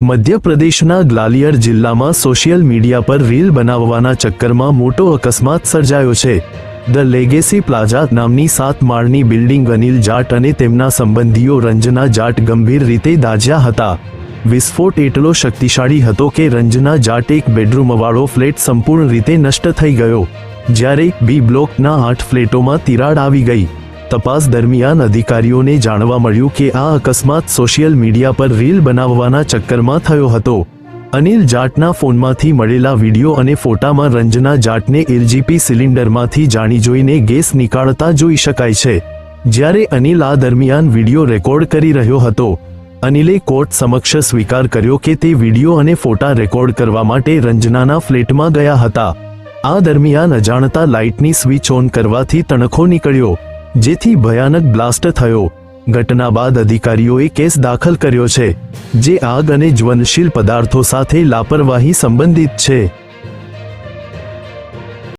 મધ્યપ્રદેશના ગ્વાલિયર જિલ્લામાં social media પર રીલ બનાવવાના ચક્કરમાં મોટો અકસ્માત સર્જાયો છે। ધ લેગેસી પ્લાઝા નામની 7 માળની બિલ્ડિંગ અનિલ જાટ અને તેમના સંબંધીઓ રંજના જાટ ગંભીર રીતે દાઝ્યા હતા। વિસ્ફોટ એટલો શક્તિશાળી હતો કે રંજના જાટ એક બેડરૂમવાળો ફ્લેટ સંપૂર્ણ રીતે નષ્ટ થઈ ગયો, જ્યારે બી બ્લોકના 8 ફ્લેટોમાં તિરાડ આવી ગઈ। તપાસ દરમિયાન અધિકારીઓને જાણવા મળ્યું કે આ અકસ્માત સોશિયલ મીડિયા પર રીલ બનાવવાના ચક્કરમાં થયો હતો। અનિલ જાટના ફોનમાંથી મળેલા વિડીયો અને ફોટામાં રંજના જાટને એલજીપી સિલિન્ડરમાંથી જાણી જોઈને ગેસ નીકાળતા જોઈ શકાય છે, જ્યારે અનિલ આ દરમિયાન વિડીયો રેકોર્ડ કરી રહ્યો હતો। અનિલે કોર્ટ સમક્ષ સ્વીકાર કર્યો કે તે વિડીયો અને ફોટા રેકોર્ડ કરવા માટે રંજનાના ફ્લેટમાં ગયા હતા। આ દરમિયાન અજાણતા લાઇટની સ્વિચ ઓન કરવાથી તણખો નીકળ્યો, જેથી ભયાનક બ્લાસ્ટ થયો। ઘટના બાદ અધિકારીઓએ કેસ દાખલ કર્યો છે, જે આગ અને જ્વલનશીલ પદાર્થો સાથે લાપરવાહી સંબંધિત છે।